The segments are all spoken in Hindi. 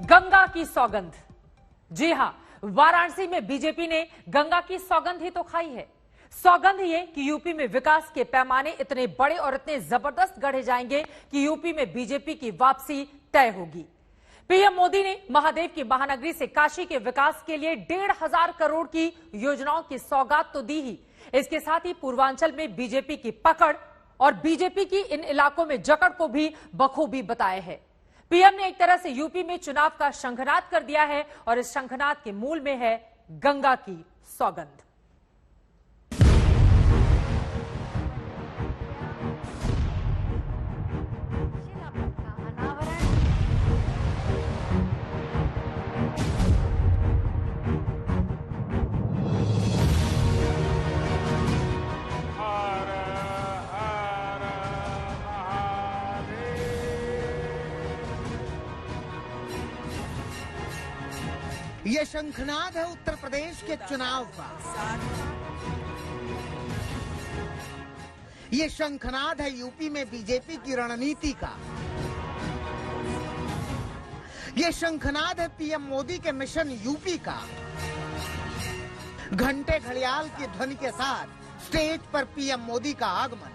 गंगा की सौगंध। जी हां, वाराणसी में बीजेपी ने गंगा की सौगंध ही तो खाई है। सौगंध ये कि यूपी में विकास के पैमाने इतने बड़े और इतने जबरदस्त गढ़े जाएंगे कि यूपी में बीजेपी की वापसी तय होगी। पीएम मोदी ने महादेव की महानगरी से काशी के विकास के लिए 1,500 करोड़ की योजनाओं की सौगात तो दी ही, इसके साथ ही पूर्वांचल में बीजेपी की पकड़ और बीजेपी की इन इलाकों में जकड़ को भी बखूबी बताया है। पीएम ने एक तरह से यूपी में चुनाव का शंखनाद कर दिया है और इस शंखनाद के मूल में है गंगा की सौगंध। ये शंखनाद है उत्तर प्रदेश के चुनाव का। ये शंखनाद है यूपी में बीजेपी की रणनीति का। ये शंखनाद है पीएम मोदी के मिशन यूपी का। घंटे घड़ियाल की ध्वनि के साथ स्टेज पर पीएम मोदी का आगमन।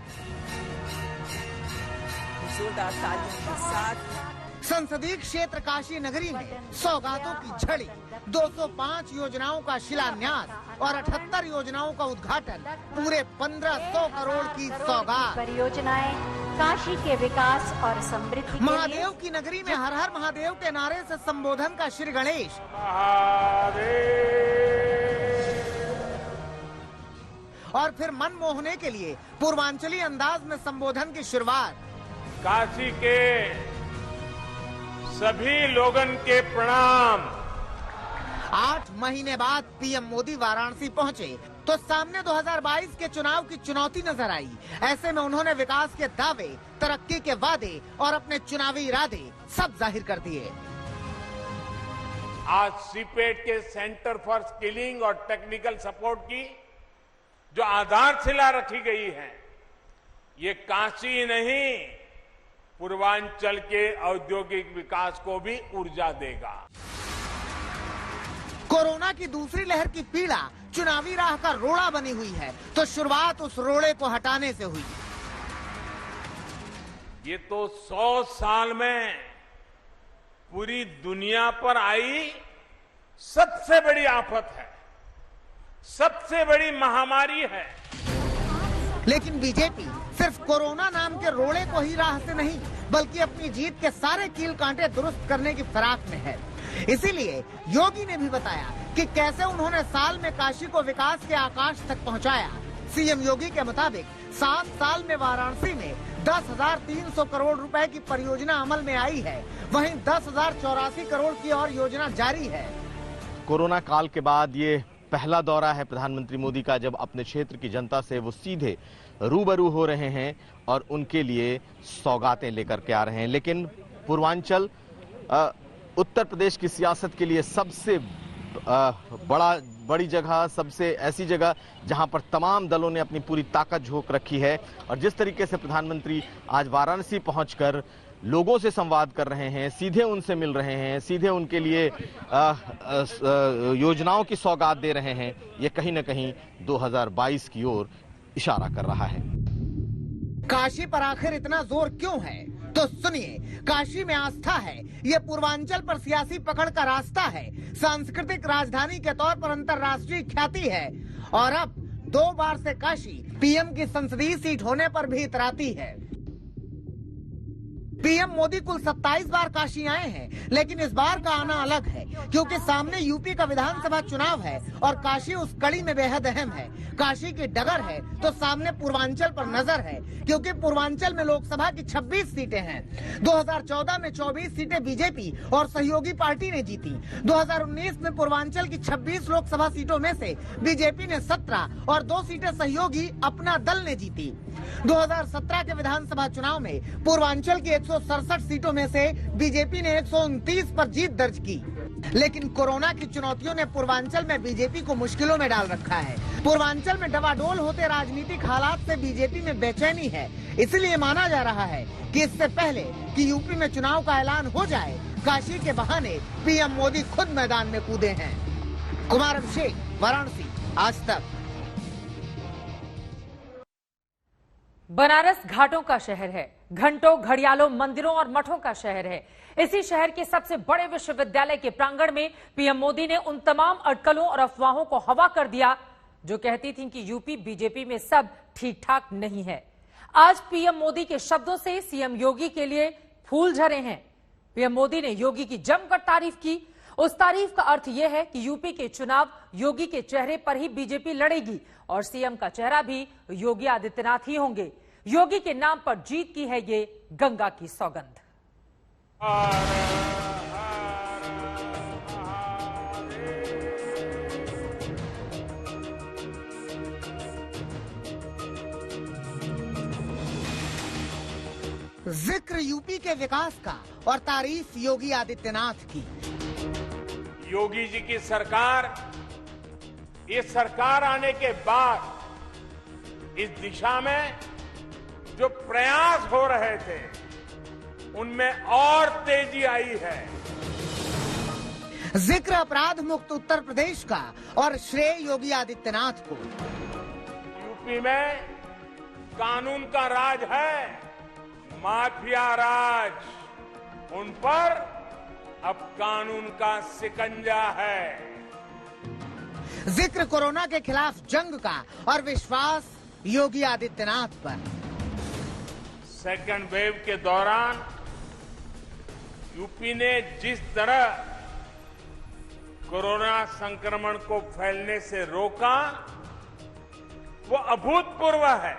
जोरदार तालियों के साथ संसदीय क्षेत्र काशी नगरी में सौगातों की झड़ी, 205 योजनाओं का शिलान्यास और 78 योजनाओं का उद्घाटन, पूरे 1,500 करोड़ की सौगात। परियोजनाएं काशी के विकास और समृद्धि के महादेव की नगरी में हर हर महादेव के नारे से संबोधन का श्री गणेश। और फिर मन मोहने के लिए पूर्वांचली अंदाज में संबोधन की शुरुआत। काशी के सभी लोगन के प्रणाम। 8 महीने बाद पीएम मोदी वाराणसी पहुंचे तो सामने 2022 के चुनाव की चुनौती नजर आई। ऐसे में उन्होंने विकास के दावे, तरक्की के वादे और अपने चुनावी इरादे सब जाहिर कर दिए। आज सीपेट के सेंटर फॉर स्किलिंग और टेक्निकल सपोर्ट की जो आधारशिला रखी गई है, ये काशी नहीं, पूर्वांचल के औद्योगिक विकास को भी ऊर्जा देगा। कोरोना की दूसरी लहर की पीड़ा चुनावी राह का रोड़ा बनी हुई है, तो शुरुआत उस रोड़े को हटाने से हुई। ये तो 100 साल में पूरी दुनिया पर आई सबसे बड़ी आफत है, सबसे बड़ी महामारी है। लेकिन बीजेपी सिर्फ कोरोना नाम के रोड़े को ही राह से नहीं, बल्कि अपनी जीत के सारे कील कांटे दुरुस्त करने की फिराक में है। इसीलिए योगी ने भी बताया कि कैसे उन्होंने साल में काशी को विकास के आकाश तक पहुंचाया। सीएम योगी के मुताबिक 7 साल में वाराणसी में 10,300 करोड़ रुपए की परियोजना अमल में आई है, वहीं 10,084 करोड़ की और योजना जारी है। कोरोना काल के बाद ये पहला दौरा है प्रधानमंत्री मोदी का, जब अपने क्षेत्र की जनता से वो सीधे रूबरू हो रहे हैं और उनके लिए सौगातें लेकर के आ रहे हैं। लेकिन पूर्वांचल उत्तर प्रदेश की सियासत के लिए सबसे बड़ी जगह, सबसे ऐसी जगह जहां पर तमाम दलों ने अपनी पूरी ताकत झोंक रखी है। और जिस तरीके से प्रधानमंत्री आज वाराणसी पहुंचकर लोगों से संवाद कर रहे हैं, सीधे उनसे मिल रहे हैं, सीधे उनके लिए योजनाओं की सौगात दे रहे हैं, ये कहीं ना कहीं 2022 की ओर इशारा कर रहा है। काशी पर आखिर इतना जोर क्यों है? तो सुनिए, काशी में आस्था है, ये पूर्वांचल पर सियासी पकड़ का रास्ता है, सांस्कृतिक राजधानी के तौर पर अंतर्राष्ट्रीय ख्याति है और अब 2 बार से काशी पीएम की संसदीय सीट होने पर भी इतराती है। पीएम मोदी कुल 27 बार काशी आए हैं, लेकिन इस बार का आना अलग है क्योंकि सामने यूपी का विधानसभा चुनाव है और काशी उस कड़ी में बेहद अहम है। काशी की डगर है तो सामने पूर्वांचल पर नजर है, क्योंकि पूर्वांचल में लोकसभा की 26 सीटें हैं। 2014 में 24 सीटें बीजेपी और सहयोगी पार्टी ने जीती। 2019 में पूर्वांचल की 26 लोकसभा सीटों में से बीजेपी ने 17 और 2 सीटें सहयोगी अपना दल ने जीती। 2017 के विधानसभा चुनाव में पूर्वांचल की 167 सीटों में से बीजेपी ने 129 पर जीत दर्ज की। लेकिन कोरोना की चुनौतियों ने पूर्वांचल में बीजेपी को मुश्किलों में डाल रखा है। पूर्वांचल में डवाडोल होते राजनीतिक हालात से बीजेपी में बेचैनी है। इसलिए माना जा रहा है कि इससे पहले कि यूपी में चुनाव का ऐलान हो जाए, काशी के बहाने पीएम मोदी खुद मैदान में कूदे हैं। कुमार अभिषेक, वाराणसी, आज तक। बनारस घाटों का शहर है, घंटों, घड़ियालों, मंदिरों और मठों का शहर है। इसी शहर के सबसे बड़े विश्वविद्यालय के प्रांगण में पीएम मोदी ने उन तमाम अटकलों और अफवाहों को हवा कर दिया जो कहती थीं कि यूपी बीजेपी में सब ठीक ठाक नहीं है। आज पीएम मोदी के शब्दों से सीएम योगी के लिए फूल झरे हैं। पीएम मोदी ने योगी की जमकर तारीफ की। उस तारीफ का अर्थ यह है कि यूपी के चुनाव योगी के चेहरे पर ही बीजेपी लड़ेगी और सीएम का चेहरा भी योगी आदित्यनाथ ही होंगे। योगी के नाम पर जीत की है ये गंगा की सौगंध। जिक्र यूपी के विकास का और तारीफ योगी आदित्यनाथ की। योगी जी की सरकार, ये सरकार आने के बाद इस दिशा में जो प्रयास हो रहे थे उनमें और तेजी आई है। जिक्र अपराध मुक्त उत्तर प्रदेश का और श्रेय योगी आदित्यनाथ को। यूपी में कानून का राज है, माफिया राज उन पर अब कानून का शिकंजा है। जिक्र कोरोना के खिलाफ जंग का और विश्वास योगी आदित्यनाथ पर। सेकेंड वेव के दौरान यूपी ने जिस तरह कोरोना संक्रमण को फैलने से रोका वो अभूतपूर्व है।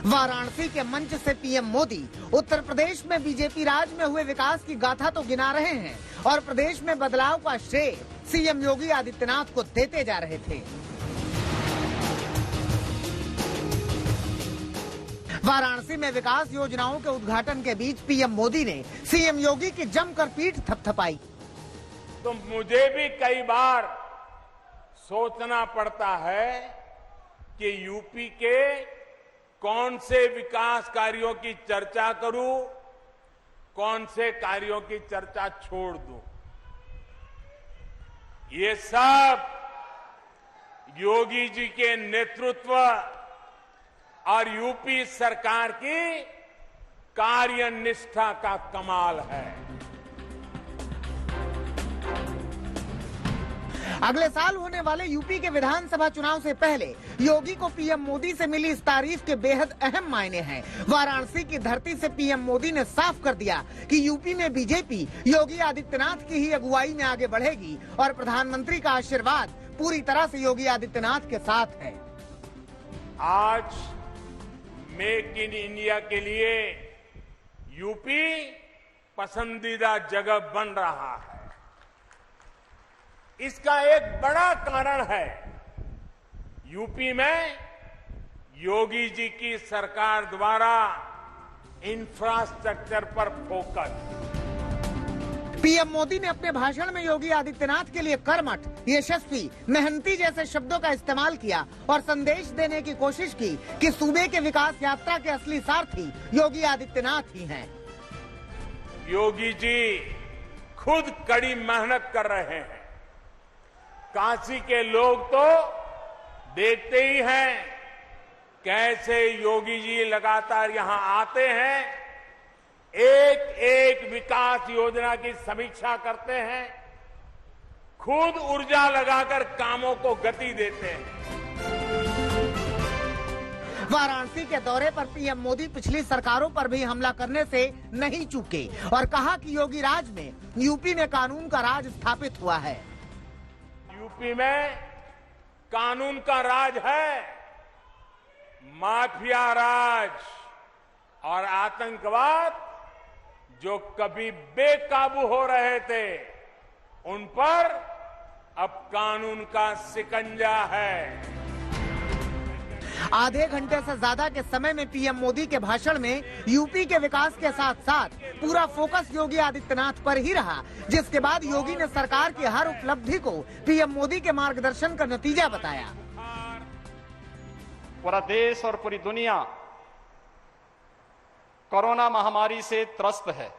वाराणसी के मंच से पीएम मोदी उत्तर प्रदेश में बीजेपी राज में हुए विकास की गाथा तो गिना रहे हैं और प्रदेश में बदलाव का श्रेय सीएम योगी आदित्यनाथ को देते जा रहे थे। वाराणसी में विकास योजनाओं के उद्घाटन के बीच पीएम मोदी ने सीएम योगी की जमकर पीठ थपथपाई। तो मुझे भी कई बार सोचना पड़ता है कि यूपी के कौन से विकास कार्यों की चर्चा करूं, कौन से कार्यों की चर्चा छोड़ दूं। ये सब योगी जी के नेतृत्व और यूपी सरकार की कार्यनिष्ठा का कमाल है। अगले साल होने वाले यूपी के विधानसभा चुनाव से पहले योगी को पीएम मोदी से मिली इस तारीफ के बेहद अहम मायने हैं। वाराणसी की धरती से पीएम मोदी ने साफ कर दिया कि यूपी में बीजेपी योगी आदित्यनाथ की ही अगुवाई में आगे बढ़ेगी और प्रधानमंत्री का आशीर्वाद पूरी तरह से योगी आदित्यनाथ के साथ है। आज मेक इन इंडिया के लिए यूपी पसंदीदा जगह बन रहा है। इसका एक बड़ा कारण है यूपी में योगी जी की सरकार द्वारा इंफ्रास्ट्रक्चर पर फोकस। पीएम मोदी ने अपने भाषण में योगी आदित्यनाथ के लिए कर्मठ, यशस्वी, मेहनती जैसे शब्दों का इस्तेमाल किया और संदेश देने की कोशिश की कि सूबे के विकास यात्रा के असली सारथी योगी आदित्यनाथ ही हैं। योगी जी खुद कड़ी मेहनत कर रहे हैं। काशी के लोग तो देखते ही हैं कैसे योगी जी लगातार यहां आते हैं, एक एक विकास योजना की समीक्षा करते हैं, खुद ऊर्जा लगाकर कामों को गति देते हैं। वाराणसी के दौरे पर पीएम मोदी पिछली सरकारों पर भी हमला करने से नहीं चूके और कहा कि योगी राज में यूपी में कानून का राज स्थापित हुआ है। यूपी में कानून का राज है, माफिया राज और आतंकवाद जो कभी बेकाबू हो रहे थे उन पर अब कानून का शिकंजा है। आधे घंटे से ज्यादा के समय में पीएम मोदी के भाषण में यूपी के विकास के साथ साथ पूरा फोकस योगी आदित्यनाथ पर ही रहा, जिसके बाद योगी ने सरकार की हर उपलब्धि को पीएम मोदी के मार्गदर्शन का नतीजा बताया। पूरा देश और पूरी दुनिया कोरोना महामारी से त्रस्त है।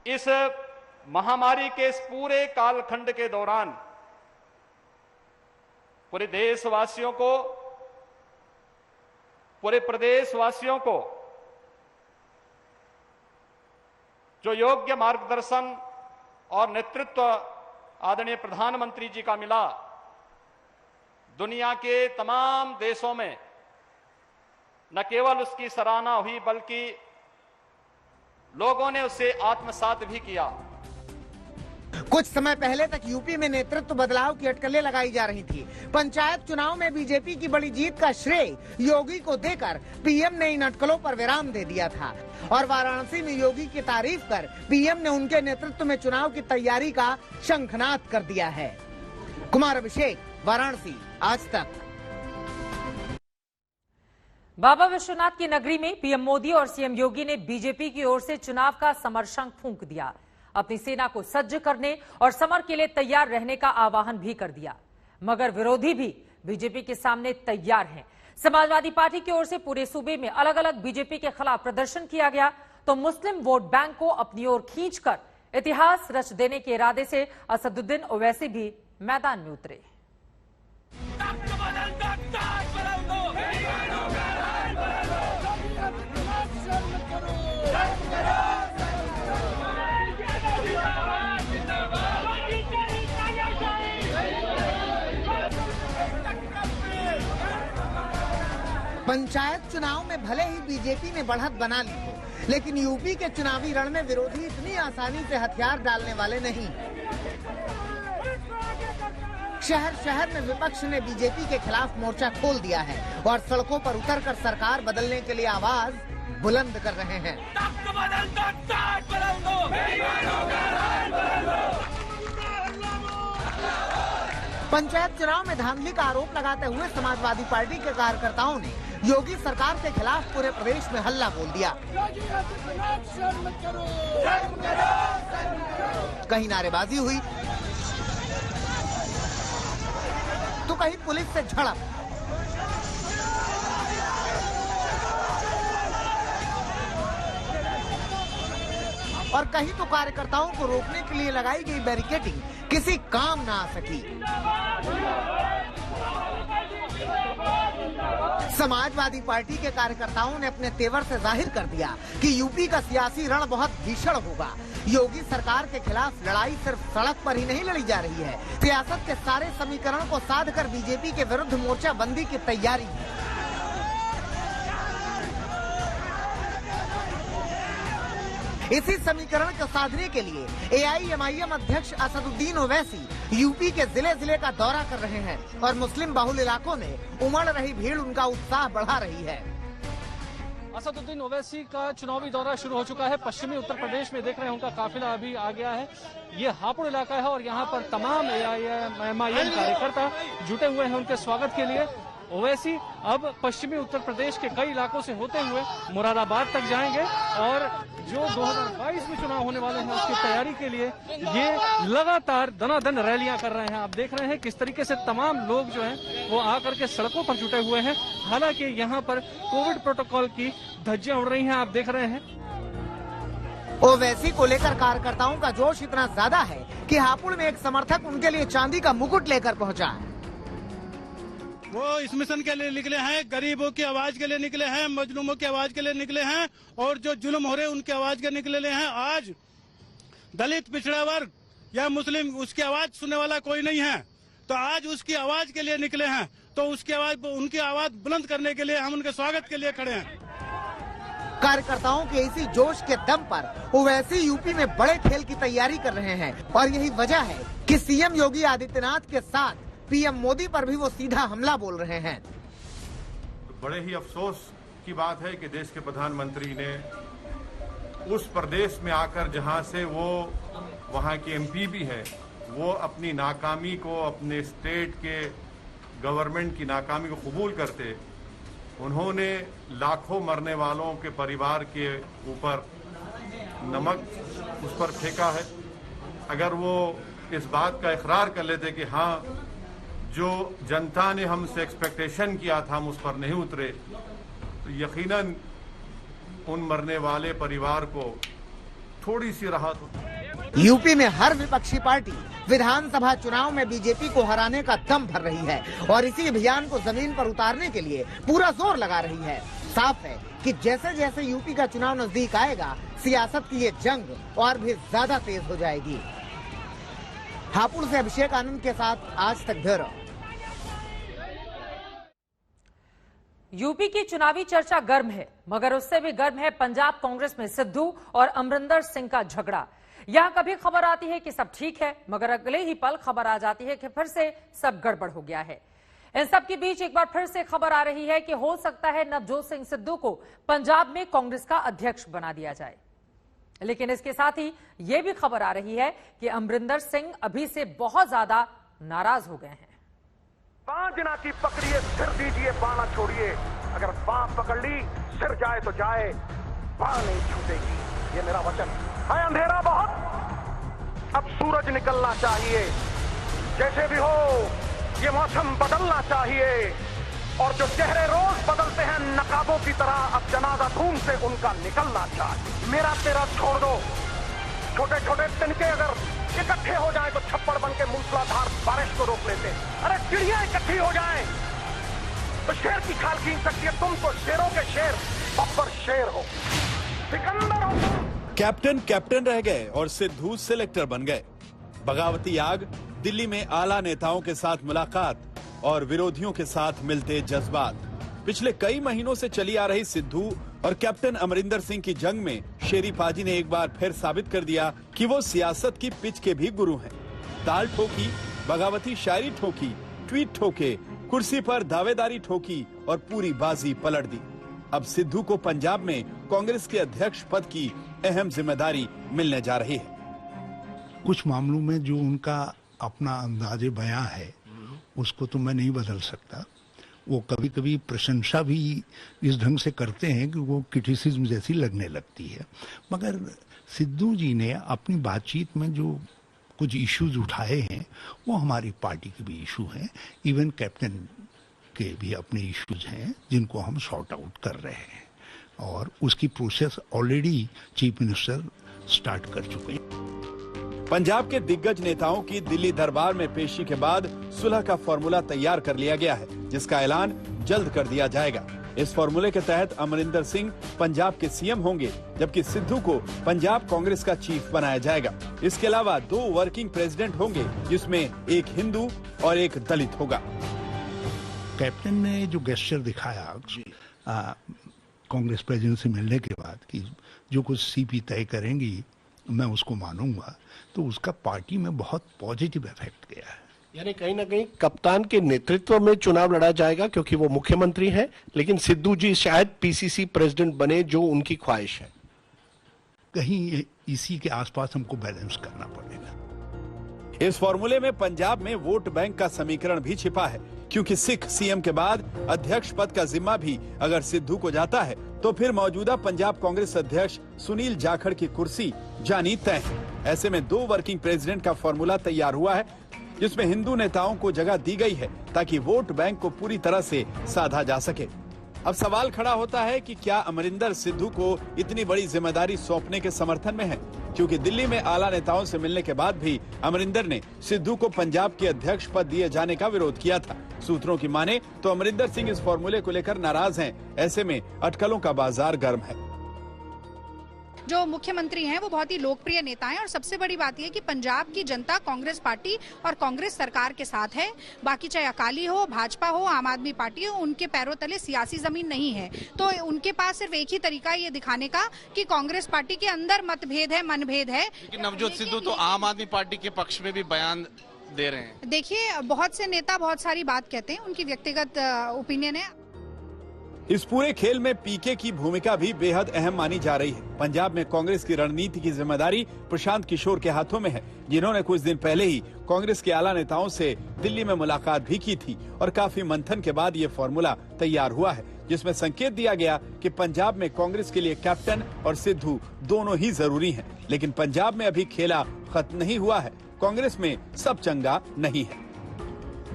इस महामारी के इस पूरे कालखंड के दौरान पूरे देशवासियों को, पूरे प्रदेशवासियों को जो योग्य मार्गदर्शन और नेतृत्व आदरणीय प्रधानमंत्री जी का मिला, दुनिया के तमाम देशों में न केवल उसकी सराहना हुई बल्कि लोगों ने उसे आत्मसात भी किया। कुछ समय पहले तक यूपी में नेतृत्व बदलाव की अटकलें लगाई जा रही थी। पंचायत चुनाव में बीजेपी की बड़ी जीत का श्रेय योगी को देकर पीएम ने इन अटकलों पर विराम दे दिया था और वाराणसी में योगी की तारीफ कर पीएम ने उनके नेतृत्व में चुनाव की तैयारी का शंखनाद कर दिया है। कुमार अभिषेक, वाराणसी, आज तक। बाबा विश्वनाथ की नगरी में पीएम मोदी और सीएम योगी ने बीजेपी की ओर से चुनाव का समर शंख फूंक दिया। अपनी सेना को सज्ज करने और समर के लिए तैयार रहने का आह्वान भी कर दिया, मगर विरोधी भी बीजेपी के सामने तैयार हैं। समाजवादी पार्टी की ओर से पूरे सूबे में अलग अलग बीजेपी के खिलाफ प्रदर्शन किया गया, तो मुस्लिम वोट बैंक को अपनी ओर खींचकर इतिहास रच देने के इरादे से असदुद्दीन ओवैसी भी मैदान में उतरे। पंचायत चुनाव में भले ही बीजेपी ने बढ़त बना ली हो, लेकिन यूपी के चुनावी रण में विरोधी इतनी आसानी से हथियार डालने वाले नहीं। शहर शहर में विपक्ष ने बीजेपी के खिलाफ मोर्चा खोल दिया है और सड़कों पर उतरकर सरकार बदलने के लिए आवाज बुलंद कर रहे हैं। पंचायत चुनाव में धांधली का आरोप लगाते हुए समाजवादी पार्टी के कार्यकर्ताओं ने योगी सरकार के खिलाफ पूरे प्रदेश में हल्ला बोल दिया। कहीं नारेबाजी हुई तो कहीं पुलिस से झड़प। और कहीं तो कार्यकर्ताओं को रोकने के लिए लगाई गई बैरिकेडिंग किसी काम न आ सकी। समाजवादी पार्टी के कार्यकर्ताओं ने अपने तेवर से जाहिर कर दिया कि यूपी का सियासी रण बहुत भीषण होगा। योगी सरकार के खिलाफ लड़ाई सिर्फ सड़क पर ही नहीं लड़ी जा रही है, सियासत के सारे समीकरण को साधकर बीजेपी के विरुद्ध मोर्चा बंदी की तैयारी है। इसी समीकरण को साधने के लिए एआईएमआईएम अध्यक्ष असदुद्दीन ओवैसी यूपी के जिले जिले का दौरा कर रहे हैं और मुस्लिम बहुल इलाकों में उमड़ रही भीड़ उनका उत्साह बढ़ा रही है। असदुद्दीन ओवैसी का चुनावी दौरा शुरू हो चुका है। पश्चिमी उत्तर प्रदेश में देख रहे हैं उनका काफिला अभी आ गया है। ये हापुड़ इलाका है और यहाँ पर तमाम एआईएमआईएम कार्यकर्ता जुटे हुए हैं उनके स्वागत के लिए। ओवैसी अब पश्चिमी उत्तर प्रदेश के कई इलाकों से होते हुए मुरादाबाद तक जाएंगे और जो 2022 में चुनाव होने वाले हैं उसकी तैयारी के लिए ये लगातार दनादन रैलियां कर रहे हैं। आप देख रहे हैं किस तरीके से तमाम लोग जो हैं वो आकर के सड़कों पर जुटे हुए हैं। हालांकि यहाँ पर कोविड प्रोटोकॉल की धज्जियां उड़ रही हैं, आप देख रहे हैं। ओवैसी को लेकर कार्यकर्ताओं का जोश इतना ज्यादा है कि हापुड़ में एक समर्थक उनके लिए चांदी का मुकुट लेकर पहुंचा है। वो इस मिशन के लिए निकले हैं, गरीबों की आवाज के लिए निकले हैं, मजलूमों की आवाज के लिए निकले हैं और जो जुल्म हो रहे हैं उनकी आवाज के निकले हैं। आज दलित पिछड़ा वर्ग या मुस्लिम उसकी आवाज सुनने वाला कोई नहीं है, तो आज उसकी आवाज के लिए निकले हैं। तो उसकी आवाज, उनकी आवाज बुलंद करने के लिए हम उनके स्वागत के लिए खड़े हैं। कार्यकर्ताओं के इसी जोश के दम पर ओवैसी यूपी में बड़े खेल की तैयारी कर रहे हैं और यही वजह है कि सीएम योगी आदित्यनाथ के साथ पीएम मोदी पर भी वो सीधा हमला बोल रहे हैं। बड़े ही अफसोस की बात है कि देश के प्रधानमंत्री ने उस प्रदेश में आकर जहां से वो वहां के एमपी भी है, वो अपनी नाकामी को, अपने स्टेट के गवर्नमेंट की नाकामी को कबूल करते उन्होंने लाखों मरने वालों के परिवार के ऊपर नमक उस पर फेंका है। अगर वो इस बात का इकरार कर लेते कि हाँ, जो जनता ने हमसे एक्सपेक्टेशन किया था हम उस पर नहीं उतरे, तो यकीनन उन मरने वाले परिवार को थोड़ी सी राहत होती। यूपी में हर विपक्षी पार्टी विधानसभा चुनाव में बीजेपी को हराने का दम भर रही है और इसी अभियान को जमीन पर उतारने के लिए पूरा जोर लगा रही है। साफ है कि जैसे जैसे यूपी का चुनाव नजदीक आएगा, सियासत की ये जंग और भी ज्यादा तेज हो जाएगी। हापुड़ से अभिषेक आनंद के साथ आज तक ब्यूरो। यूपी की चुनावी चर्चा गर्म है, मगर उससे भी गर्म है पंजाब कांग्रेस में सिद्धू और अमरिंदर सिंह का झगड़ा। यहां कभी खबर आती है कि सब ठीक है, मगर अगले ही पल खबर आ जाती है कि फिर से सब गड़बड़ हो गया है। इन सब के बीच एक बार फिर से खबर आ रही है कि हो सकता है नवजोत सिंह सिद्धू को पंजाब में कांग्रेस का अध्यक्ष बना दिया जाए। लेकिन इसके साथ ही यह भी खबर आ रही है कि अमरिंदर सिंह अभी से बहुत ज्यादा नाराज हो गए हैं। बांजना की पकड़िए, सिर दीजिए, बाणा छोड़िए। अगर बाँ पकड़ ली, सिर जाए तो जाए, बाँ नहीं छूटेगी, ये मेरा वचन है। अंधेरा बहुत, अब सूरज निकलना चाहिए। जैसे भी हो, ये मौसम बदलना चाहिए। और जो चेहरे रोज बदलते हैं नकाबों की तरह, अब जनाजा धूम से उनका निकलना चाहिए। मेरा तेरा छोड़ दो, छोटे छोटे तिनके अगर इकट्ठे हो जाए तो छप्पड़ बन के मूसलाधार बारिश को रोक लेते। अरे चिड़िया इकट्ठी हो जाए तो शेर की खाल खींच सकती है। तुम तो शेरों के शेर, बब्बर शेर हो, सिकंदर हो। कैप्टन कैप्टन रह गए और सिद्धू सिलेक्टर बन गए। बगावती आग, दिल्ली में आला नेताओं के साथ मुलाकात और विरोधियों के साथ मिलते जज्बात। पिछले कई महीनों से चली आ रही सिद्धू और कैप्टन अमरिंदर सिंह की जंग में शेरी पाजी ने एक बार फिर साबित कर दिया कि वो सियासत की पिच के भी गुरु हैं। ताल ठोकी, बगावती शायरी ठोकी, ट्वीट ठोके, कुर्सी पर दावेदारी ठोकी और पूरी बाजी पलट दी। अब सिद्धू को पंजाब में कांग्रेस के अध्यक्ष पद की अहम जिम्मेदारी मिलने जा रही है। कुछ मामलों में जो उनका अपना अंदाजे बयां है उसको तो मैं नहीं बदल सकता। वो कभी कभी प्रशंसा भी इस ढंग से करते हैं कि वो क्रिटिसिज्म जैसी लगने लगती है। मगर सिद्धू जी ने अपनी बातचीत में जो कुछ इश्यूज उठाए हैं वो हमारी पार्टी के भी इशू हैं। इवन कैप्टन के भी अपने इश्यूज हैं जिनको हम सॉर्ट आउट कर रहे हैं और उसकी process already chief minister start कर चुके हैं। पंजाब के दिग्गज नेताओं की दिल्ली दरबार में पेशी के बाद सुलह का फॉर्मूला तैयार कर लिया गया है, जिसका ऐलान जल्द कर दिया जाएगा। इस फॉर्मूले के तहत अमरिंदर सिंह पंजाब के सीएम होंगे, जबकि सिद्धू को पंजाब कांग्रेस का चीफ बनाया जाएगा। इसके अलावा 2 वर्किंग प्रेसिडेंट होंगे, जिसमें एक हिंदू और एक दलित होगा। कैप्टन ने जो गेस्चर दिखाया कांग्रेस प्रेसिडेंट से मिलने के बाद कि जो कुछ सीपी तय करेंगी मैं उसको मानूंगा, तो उसका पार्टी में बहुत पॉजिटिव इफेक्ट गया है। यानी कहीं ना कहीं कप्तान के नेतृत्व में चुनाव लड़ा जाएगा क्योंकि वो मुख्यमंत्री हैं, लेकिन सिद्धू जी शायद पीसीसी प्रेसिडेंट बने जो उनकी ख्वाहिश है। कहीं इसी के आसपास हमको बैलेंस करना पड़ेगा। इस फॉर्मूले में पंजाब में वोट बैंक का समीकरण भी छिपा है, क्योंकि सिख सीएम के बाद अध्यक्ष पद का जिम्मा भी अगर सिद्धू को जाता है तो फिर मौजूदा पंजाब कांग्रेस अध्यक्ष सुनील जाखड़ की कुर्सी जानी तय है। ऐसे में 2 वर्किंग प्रेसिडेंट का फॉर्मूला तैयार हुआ है, जिसमें हिंदू नेताओं को जगह दी गई है ताकि वोट बैंक को पूरी तरह से साधा जा सके। अब सवाल खड़ा होता है कि क्या अमरिंदर सिद्धू को इतनी बड़ी जिम्मेदारी सौंपने के समर्थन में है, क्योंकि दिल्ली में आला नेताओं से मिलने के बाद भी अमरिंदर ने सिद्धू को पंजाब के अध्यक्ष पद दिए जाने का विरोध किया था। सूत्रों की माने तो अमरिंदर सिंह इस फॉर्मूले को लेकर नाराज हैं। ऐसे में अटकलों का बाजार गर्म है। जो मुख्यमंत्री हैं वो बहुत ही लोकप्रिय नेता हैं और सबसे बड़ी बात यह कि पंजाब की जनता कांग्रेस पार्टी और कांग्रेस सरकार के साथ है। बाकी चाहे अकाली हो, भाजपा हो, आम आदमी पार्टी हो, उनके पैरों तले सियासी जमीन नहीं है। तो उनके पास सिर्फ एक ही तरीका है ये दिखाने का कि कांग्रेस पार्टी के अंदर मतभेद है, मनभेद है। नवजोत सिद्धू तो आम आदमी पार्टी के पक्ष में भी बयान दे रहे हैं। देखिए, बहुत से नेता बहुत सारी बात कहते हैं, उनकी व्यक्तिगत ओपिनियन है। इस पूरे खेल में पीके की भूमिका भी बेहद अहम मानी जा रही है। पंजाब में कांग्रेस की रणनीति की जिम्मेदारी प्रशांत किशोर के हाथों में है, जिन्होंने कुछ दिन पहले ही कांग्रेस के आला नेताओं से दिल्ली में मुलाकात भी की थी और काफी मंथन के बाद ये फॉर्मूला तैयार हुआ है, जिसमें संकेत दिया गया कि पंजाब में कांग्रेस के लिए कैप्टन और सिद्धू दोनों ही जरूरी हैं। लेकिन पंजाब में अभी खेला खत्म नहीं हुआ है, कांग्रेस में सब चंगा नहीं है।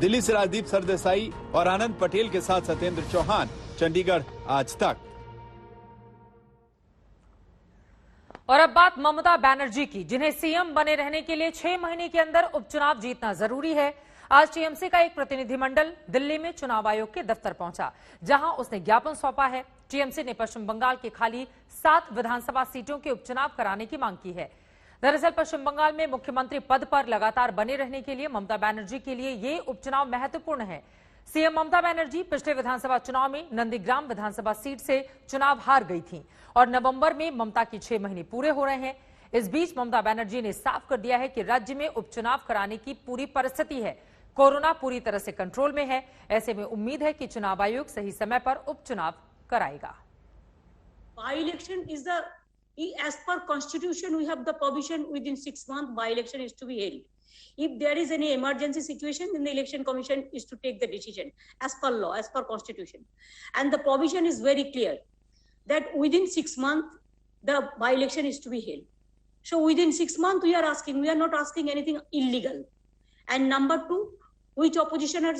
दिल्ली से राजदीप सरदेसाई और आनंद पटेल के साथ सत्येंद्र चौहान, चंडीगढ़ आज तक। और अब बात ममता बनर्जी की, जिन्हें सीएम बने रहने के लिए 6 महीने के अंदर उपचुनाव जीतना जरूरी है। आज टीएमसी का एक प्रतिनिधिमंडल दिल्ली में चुनाव आयोग के दफ्तर पहुंचा, जहां उसने ज्ञापन सौंपा है। टीएमसी ने पश्चिम बंगाल की खाली 7 विधानसभा सीटों के उपचुनाव कराने की मांग की है। दरअसल पश्चिम बंगाल में मुख्यमंत्री पद पर लगातार बने रहने के लिए ममता बनर्जी के लिए ये उपचुनाव महत्वपूर्ण है। सीएम ममता बनर्जी पिछले विधानसभा चुनाव में नंदीग्राम विधानसभा सीट से चुनाव हार गई थीं और नवंबर में ममता की 6 महीने पूरे हो रहे हैं। इस बीच ममता बनर्जी ने साफ कर दिया है कि राज्य में उपचुनाव कराने की पूरी परिस्थिति है। कोरोना पूरी तरह से कंट्रोल में है। ऐसे में उम्मीद है कि चुनाव आयोग सही समय पर उपचुनाव कराएगा। By-election is the, as per constitution, we have the provision within 6 months by-election is to be held. If there is any emergency situation, then the election commission is to take the decision as per law, as per constitution. And the provision is very clear that within 6 months, the by-election is to be held. So within 6 months, we are not asking anything illegal. And number 2, which opposition are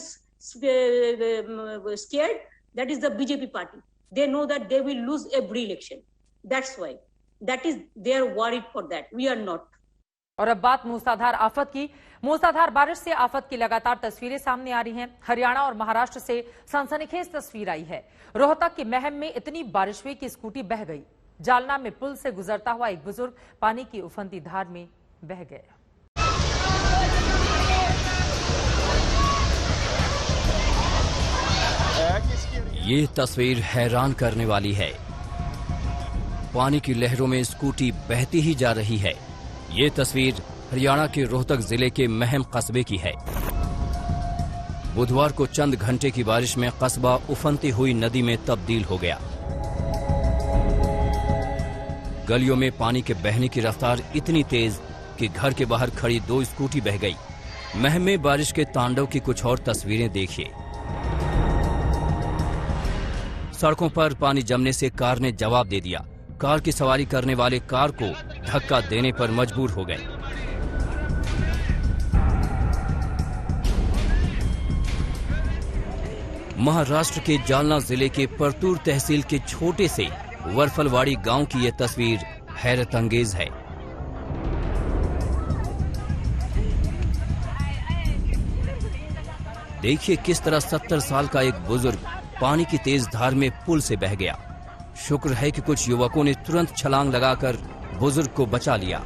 scared, that is the BJP party. They know that they will lose every election. That's why. That is, they are worried for that. We are not. और अब बात मूसलाधार आफत की। मूसलाधार बारिश से आफत की लगातार तस्वीरें सामने आ रही हैं। हरियाणा और महाराष्ट्र से सनसनीखेज तस्वीर आई है। रोहतक के महम में इतनी बारिश हुई कि स्कूटी बह गई। जालना में पुल से गुजरता हुआ एक बुजुर्ग पानी की उफनती धार में बह गए। ये तस्वीर हैरान करने वाली है। पानी की लहरों में स्कूटी बहती ही जा रही है। ये तस्वीर हरियाणा के रोहतक जिले के महम कस्बे की है। बुधवार को चंद घंटे की बारिश में कस्बा उफनती हुई नदी में तब्दील हो गया। गलियों में पानी के बहने की रफ्तार इतनी तेज कि घर के बाहर खड़ी 2 स्कूटी बह गई। महम में बारिश के तांडव की कुछ और तस्वीरें देखिए। सड़कों पर पानी जमने से कार ने जवाब दे दिया। कार की सवारी करने वाले कार को धक्का देने पर मजबूर हो गए। महाराष्ट्र के जालना जिले के परतूर तहसील के छोटे से वरफलवाड़ी गांव की यह तस्वीर हैरत अंगेज है। देखिए किस तरह 70 साल का एक बुजुर्ग पानी की तेज धार में पुल से बह गया। शुक्र है कि कुछ युवकों ने तुरंत छलांग लगाकर बुजुर्ग को बचा लिया।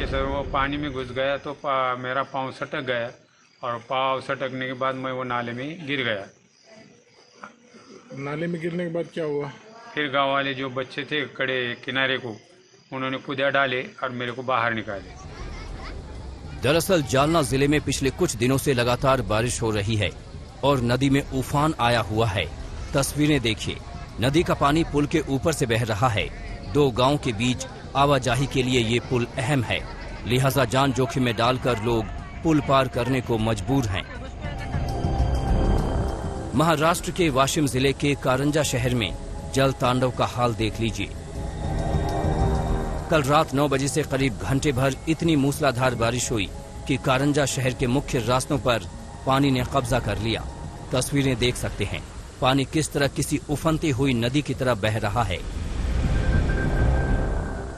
सर वो पानी में घुस गया तो मेरा पाँव सटक गया और पाँव सटकने के बाद मैं वो नाले में गिर गया। नाले में गिरने के बाद क्या हुआ? फिर गांव वाले जो बच्चे थे कड़े किनारे को उन्होंने कुदा डाले और मेरे को बाहर निकाले। दरअसल जालना जिले में पिछले कुछ दिनों से लगातार बारिश हो रही है और नदी में उफान आया हुआ है। तस्वीरें देखिए, नदी का पानी पुल के ऊपर से बह रहा है। 2 गांव के बीच आवाजाही के लिए ये पुल अहम है, लिहाजा जान जोखिम में डालकर लोग पुल पार करने को मजबूर हैं। महाराष्ट्र के वाशिम जिले के कारंजा शहर में जल तांडव का हाल देख लीजिए। कल रात 9 बजे से करीब घंटे भर इतनी मूसलाधार बारिश हुई कि कारंजा शहर के मुख्य रास्तों पर पानी ने कब्जा कर लिया। तस्वीरें देख सकते हैं, पानी किस तरह किसी उफनती हुई नदी की तरह बह रहा है।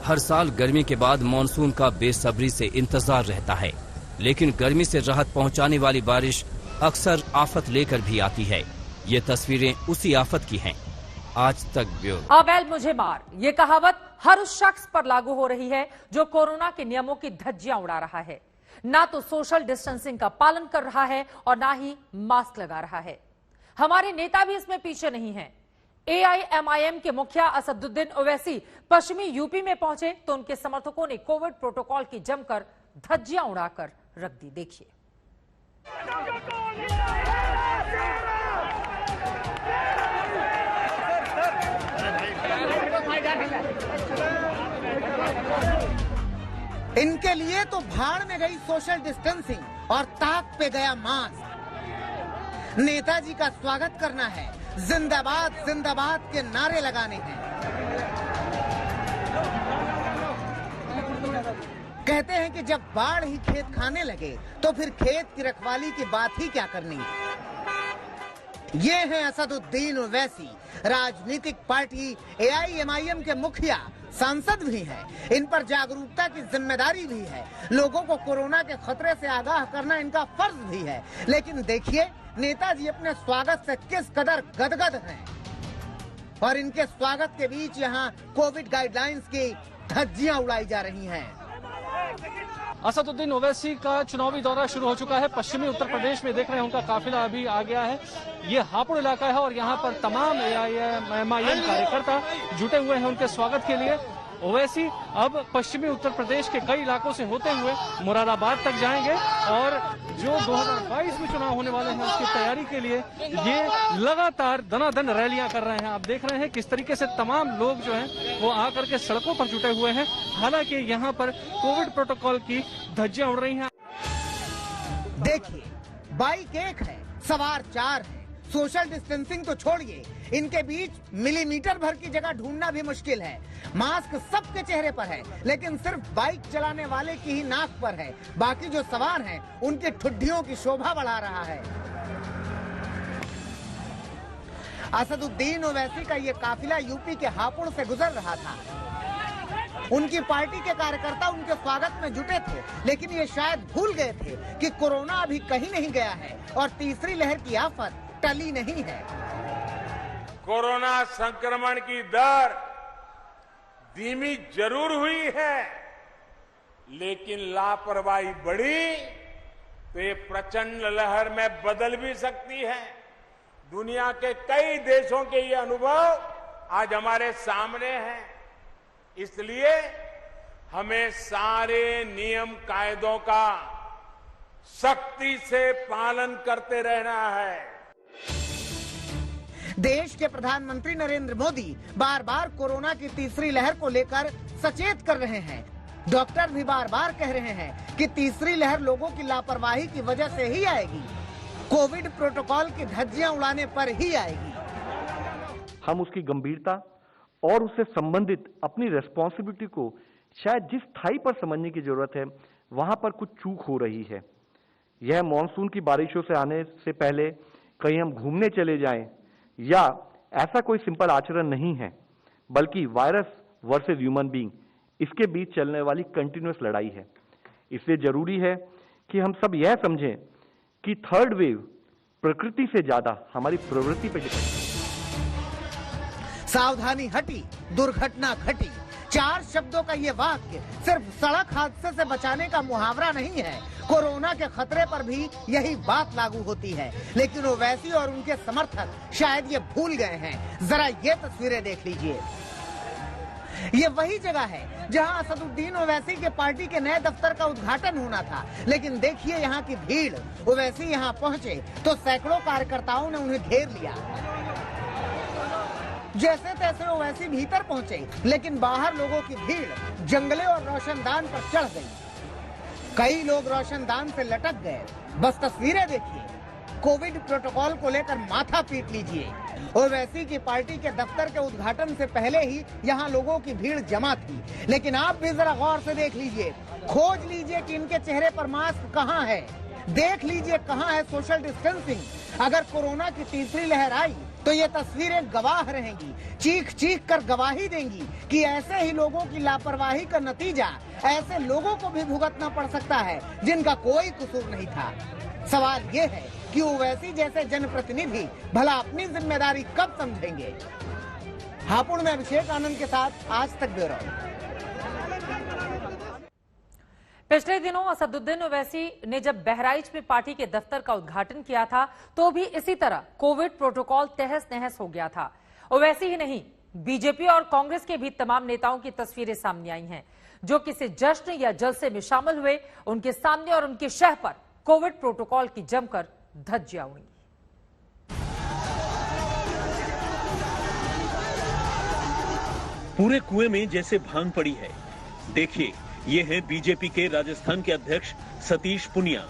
हर साल गर्मी के बाद मॉनसून का बेसब्री से इंतजार रहता है, लेकिन गर्मी से राहत पहुंचाने वाली बारिश अक्सर आफत लेकर भी आती है। ये तस्वीरें उसी आफत की हैं। आज तक ब्यूरो। अबैल मुझे मार, ये कहावत हर उस शख्स पर लागू हो रही है जो कोरोना के नियमों की धज्जियां उड़ा रहा है। ना तो सोशल डिस्टेंसिंग का पालन कर रहा है और ना ही मास्क लगा रहा है। हमारे नेता भी इसमें पीछे नहीं है। AIMIM के मुखिया असदुद्दीन ओवैसी पश्चिमी यूपी में पहुंचे तो उनके समर्थकों ने कोविड प्रोटोकॉल की जमकर धज्जियां उड़ाकर रख दी। देखिए। इनके लिए तो भाड़ में गई सोशल डिस्टेंसिंग और ताक पे गया मास्क। नेताजी का स्वागत करना है, जिंदाबाद जिंदाबाद के नारे लगाने हैं। कहते हैं कि जब बाढ़ ही खेत खाने लगे तो फिर खेत की रखवाली की बात ही क्या करनी। ये हैं असदुद्दीन ओवैसी, राजनीतिक पार्टी AIMIM के मुखिया, सांसद भी हैं। इन पर जागरूकता की जिम्मेदारी भी है। लोगों को कोरोना के खतरे से आगाह करना इनका फर्ज भी है। लेकिन देखिए नेताजी अपने स्वागत से किस कदर गदगद हैं। और इनके स्वागत के बीच यहाँ कोविड गाइडलाइंस की धज्जियां उड़ाई जा रही हैं। असदुद्दीन ओवैसी का चुनावी दौरा शुरू हो चुका है। पश्चिमी उत्तर प्रदेश में देख रहे हैं उनका काफिला अभी आ गया है। ये हापुड़ इलाका है और यहाँ पर तमाम AIMIM कार्यकर्ता जुटे हुए हैं उनके स्वागत के लिए। ओवैसी अब पश्चिमी उत्तर प्रदेश के कई इलाकों से होते हुए मुरादाबाद तक जाएंगे और जो 2022 में चुनाव होने वाले हैं उसकी तैयारी के लिए ये लगातार दनादन रैलियां कर रहे हैं। आप देख रहे हैं किस तरीके से तमाम लोग जो हैं वो आकर के सड़कों पर जुटे हुए हैं। हालांकि यहाँ पर कोविड प्रोटोकॉल की धज्जियां उड़ रही हैं। देखिए बाइक एक है, सवार 4 है। सोशल डिस्टेंसिंग तो छोड़िए, इनके बीच मिलीमीटर भर की जगह ढूंढना भी मुश्किल है। मास्क सबके चेहरे पर है, लेकिन सिर्फ बाइक चलाने वाले की ही नाक पर है। बाकी जो सवार हैं, उनकी ठुड्डियों की शोभा बढ़ा रहा है। असदुद्दीन ओवैसी का ये काफिला यूपी के हापुड़ से गुजर रहा था। उनकी पार्टी के कार्यकर्ता उनके स्वागत में जुटे थे, लेकिन ये शायद भूल गए थे कि कोरोना अभी कहीं नहीं गया है और तीसरी लहर की आफत टली नहीं है। कोरोना संक्रमण की दर धीमी जरूर हुई है, लेकिन लापरवाही बढ़ी तो ये प्रचंड लहर में बदल भी सकती है। दुनिया के कई देशों के ये अनुभव आज हमारे सामने हैं। इसलिए हमें सारे नियम कायदों का सख्ती से पालन करते रहना है। देश के प्रधानमंत्री नरेंद्र मोदी बार बार कोरोना की तीसरी लहर को लेकर सचेत कर रहे हैं। डॉक्टर भी बार बार कह रहे हैं कि तीसरी लहर लोगों की लापरवाही की वजह से ही आएगी, कोविड प्रोटोकॉल की धज्जियां उड़ाने पर ही आएगी। हम उसकी गंभीरता और उससे संबंधित अपनी रेस्पॉन्सिबिलिटी को शायद जिस स्थाई पर समझने की जरूरत है, वहां पर कुछ चूक हो रही है। यह मॉनसून की बारिशों से आने से पहले कहीं हम घूमने चले जाएं या ऐसा कोई सिंपल आचरण नहीं है, बल्कि वायरस वर्सेस ह्यूमन बीइंग, इसके बीच चलने वाली कंटिन्यूअस लड़ाई है। इसलिए जरूरी है कि हम सब यह समझें कि थर्ड वेव प्रकृति से ज्यादा हमारी प्रवृत्ति पर डिपेंड है। सावधानी हटी, दुर्घटना घटी। 4 शब्दों का ये वाक्य सिर्फ सड़क हादसे से बचाने का मुहावरा नहीं है। कोरोना के खतरे पर भी यही बात लागू होती है। लेकिन ओवैसी और उनके समर्थक शायद ये भूल गए हैं। जरा ये तस्वीरें देख लीजिए। ये वही जगह है जहां असदुद्दीन ओवैसी के पार्टी के नए दफ्तर का उद्घाटन होना था। लेकिन देखिए यहाँ की भीड़। ओवैसी यहाँ पहुँचे तो सैकड़ों कार्यकर्ताओं ने उन्हें घेर लिया। जैसे तैसे ओवैसी भीतर पहुंचे, लेकिन बाहर लोगों की भीड़ जंगले और रोशनदान पर चढ़ गई। कई लोग रोशनदान से लटक गए। बस तस्वीरें देखिए। कोविड प्रोटोकॉल को लेकर माथा पीट लीजिए। ओवैसी की पार्टी के दफ्तर के उद्घाटन से पहले ही यहाँ लोगों की भीड़ जमा थी। लेकिन आप भी जरा गौर से देख लीजिए, खोज लीजिए कि इनके चेहरे पर मास्क कहाँ है, देख लीजिए कहाँ है सोशल डिस्टेंसिंग। अगर कोरोना की तीसरी लहर आई तो ये तस्वीरें गवाह रहेंगी, चीख चीख कर गवाही देंगी कि ऐसे ही लोगों की लापरवाही का नतीजा ऐसे लोगों को भी भुगतना पड़ सकता है जिनका कोई कसूर नहीं था। सवाल ये है कि ओवैसी जैसे जनप्रतिनिधि भला अपनी जिम्मेदारी कब समझेंगे। हापुड़ में अभिषेक आनंद के साथ आज तक ब्यूरो। पिछले दिनों असदुद्दीन ओवैसी ने जब बहराइच में पार्टी के दफ्तर का उद्घाटन किया था तो भी इसी तरह कोविड प्रोटोकॉल तहस नहस हो गया था। ओवैसी ही नहीं, बीजेपी और कांग्रेस के भी तमाम नेताओं की तस्वीरें सामने आई हैं जो किसी जश्न या जलसे में शामिल हुए। उनके सामने और उनके शह पर कोविड प्रोटोकॉल की जमकर धज्जियां उड़ी। पूरे कुएं में जैसे भांग पड़ी है। देखिए, ये है बीजेपी के राजस्थान के अध्यक्ष सतीश पुनिया।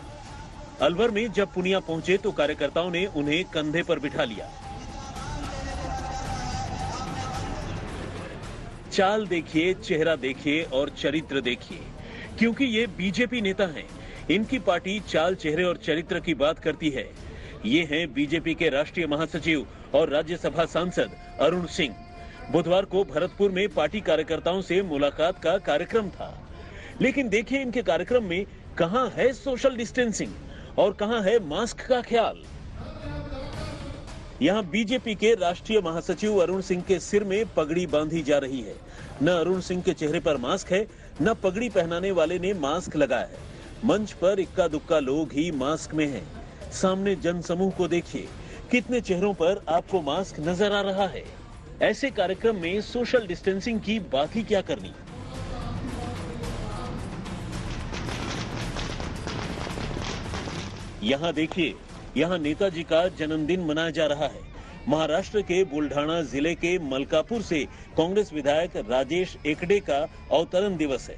अलवर में जब पुनिया पहुंचे तो कार्यकर्ताओं ने उन्हें कंधे पर बिठा लिया। चाल देखिए, चेहरा देखिए और चरित्र देखिए, क्योंकि ये बीजेपी नेता हैं। इनकी पार्टी चाल, चेहरे और चरित्र की बात करती है। ये हैं बीजेपी के राष्ट्रीय महासचिव और राज्यसभा सांसद अरुण सिंह। बुधवार को भरतपुर में पार्टी कार्यकर्ताओं से मुलाकात का कार्यक्रम था, लेकिन देखिए इनके कार्यक्रम में कहां है सोशल डिस्टेंसिंग और कहां है मास्क का ख्याल। यहां बीजेपी के राष्ट्रीय महासचिव अरुण सिंह के सिर में पगड़ी बांधी जा रही है। न अरुण सिंह के चेहरे पर मास्क है, न पगड़ी पहनाने वाले ने मास्क लगाया है। मंच पर इक्का दुक्का लोग ही मास्क में हैं। सामने जनसमूह को देखिए, कितने चेहरों पर आपको मास्क नजर आ रहा है। ऐसे कार्यक्रम में सोशल डिस्टेंसिंग की बात ही क्या करनी। यहाँ देखिए, यहाँ नेताजी का जन्मदिन मनाया जा रहा है। महाराष्ट्र के बुल्ढाना जिले के मलकापुर से कांग्रेस विधायक राजेश एकड़े का अवतरण दिवस है।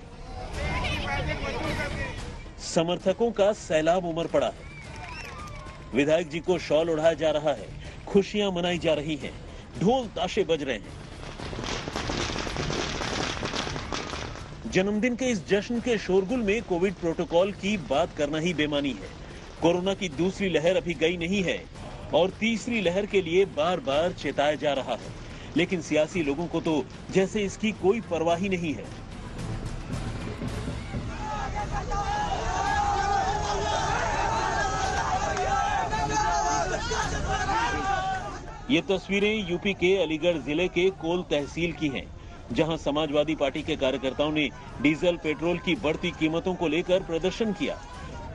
समर्थकों का सैलाब उमड़ पड़ा है। विधायक जी को शॉल ओढ़ाया जा रहा है, खुशियां मनाई जा रही हैं, ढोल ताशे बज रहे हैं। जन्मदिन के इस जश्न के शोरगुल में कोविड प्रोटोकॉल की बात करना ही बेमानी है। कोरोना की दूसरी लहर अभी गई नहीं है और तीसरी लहर के लिए बार बार चेताया जा रहा है, लेकिन सियासी लोगों को तो जैसे इसकी कोई परवाह ही नहीं है। ये तस्वीरें यूपी के अलीगढ़ जिले के कोल तहसील की हैं, जहां समाजवादी पार्टी के कार्यकर्ताओं ने डीजल पेट्रोल की बढ़ती कीमतों को लेकर प्रदर्शन किया।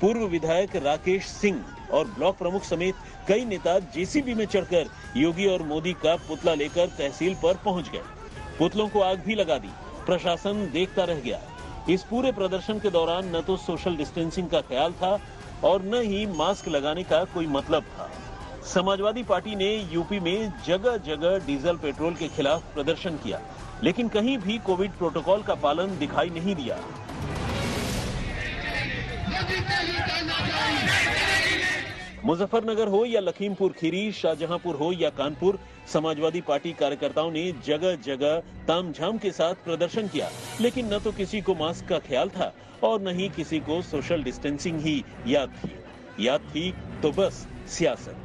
पूर्व विधायक राकेश सिंह और ब्लॉक प्रमुख समेत कई नेता जेसीबी में चढ़कर योगी और मोदी का पुतला लेकर तहसील पर पहुंच गए। पुतलों को आग भी लगा दी। प्रशासन देखता रह गया। इस पूरे प्रदर्शन के दौरान न तो सोशल डिस्टेंसिंग का ख्याल था और न ही मास्क लगाने का कोई मतलब था। समाजवादी पार्टी ने यूपी में जगह जगह डीजल पेट्रोल के खिलाफ प्रदर्शन किया, लेकिन कहीं भी कोविड प्रोटोकॉल का पालन दिखाई नहीं दिया। मुजफ्फरनगर हो या लखीमपुर खीरी, शाहजहांपुर हो या कानपुर, समाजवादी पार्टी कार्यकर्ताओं ने जगह जगह तामझाम के साथ प्रदर्शन किया, लेकिन न तो किसी को मास्क का ख्याल था और न ही किसी को सोशल डिस्टेंसिंग ही याद थी। याद थी तो बस सियासत।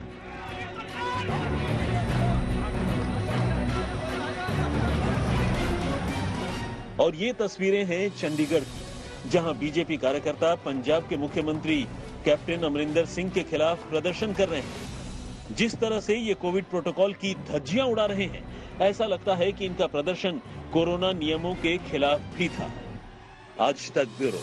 और ये तस्वीरें हैं चंडीगढ़ की, जहां बीजेपी कार्यकर्ता पंजाब के मुख्यमंत्री कैप्टन अमरिंदर सिंह के खिलाफ प्रदर्शन कर रहे हैं। जिस तरह से ये कोविड प्रोटोकॉल की धज्जियां उड़ा रहे हैं, ऐसा लगता है कि इनका प्रदर्शन कोरोना नियमों के खिलाफ भी था। आज तक ब्यूरो।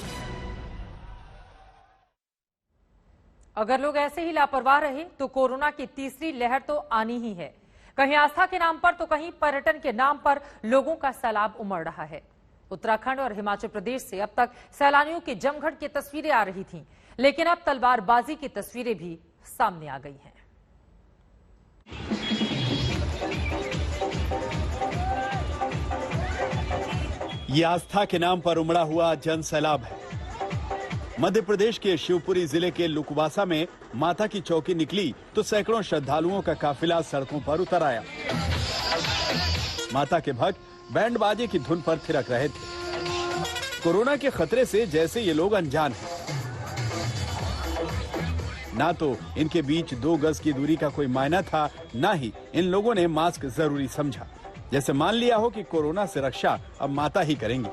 अगर लोग ऐसे ही लापरवाह रहे तो कोरोना की तीसरी लहर तो आनी ही है। कहीं आस्था के नाम पर तो कहीं पर्यटन के नाम पर लोगों का सैलाब उमड़ रहा है। उत्तराखंड और हिमाचल प्रदेश से अब तक सैलानियों की जमघट की तस्वीरें आ रही थीं, लेकिन अब तलवारबाजी की तस्वीरें भी सामने आ गई हैं। ये आस्था के नाम पर उमड़ा हुआ जन सैलाब है। मध्य प्रदेश के शिवपुरी जिले के लुकवासा में माता की चौकी निकली तो सैकड़ों श्रद्धालुओं का काफिला सड़कों पर उतर आया। माता के भक्त बैंड बाजे की धुन पर थिरक रहे थे। कोरोना के खतरे से जैसे ये लोग अनजान हैं। ना तो इनके बीच 2 गज की दूरी का कोई मायना था, ना ही इन लोगों ने मास्क जरूरी समझा। जैसे मान लिया हो कि कोरोना से रक्षा अब माता ही करेंगी।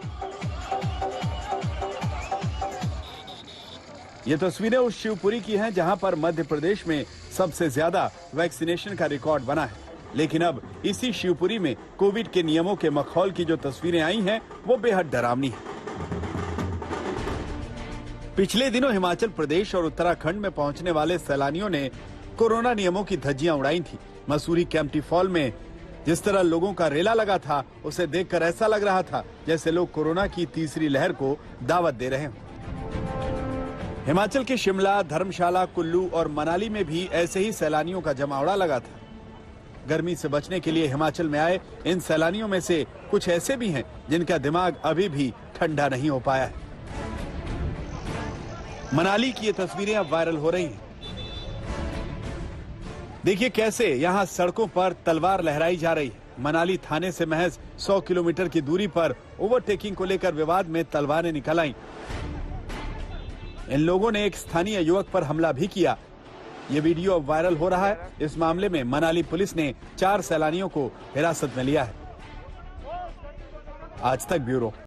ये तस्वीरें उस शिवपुरी की हैं जहां पर मध्य प्रदेश में सबसे ज्यादा वैक्सीनेशन का रिकॉर्ड बना है। लेकिन अब इसी शिवपुरी में कोविड के नियमों के मखौल की जो तस्वीरें आई हैं, वो बेहद डरावनी है। पिछले दिनों हिमाचल प्रदेश और उत्तराखंड में पहुंचने वाले सैलानियों ने कोरोना नियमों की धज्जियां उड़ाई थी। मसूरी कैंपटी फॉल में जिस तरह लोगों का रेला लगा था, उसे देखकर ऐसा लग रहा था जैसे लोग कोरोना की तीसरी लहर को दावत दे रहे हों। हिमाचल के शिमला, धर्मशाला, कुल्लू और मनाली में भी ऐसे ही सैलानियों का जमावड़ा लगा था। गर्मी से बचने के लिए हिमाचल में आए इन सैलानियों में से कुछ ऐसे भी हैं जिनका दिमाग अभी भी ठंडा नहीं हो पाया है। मनाली की ये तस्वीरें अब वायरल हो रही हैं। देखिए कैसे यहाँ सड़कों पर तलवार लहराई जा रही है। मनाली थाने से महज 100 किलोमीटर की दूरी पर ओवरटेकिंग को लेकर विवाद में तलवारें निकल आईं। इन लोगों ने एक स्थानीय युवक पर हमला भी किया। ये वीडियो अब वायरल हो रहा है। इस मामले में मनाली पुलिस ने 4 सैलानियों को हिरासत में लिया है। आज तक ब्यूरो।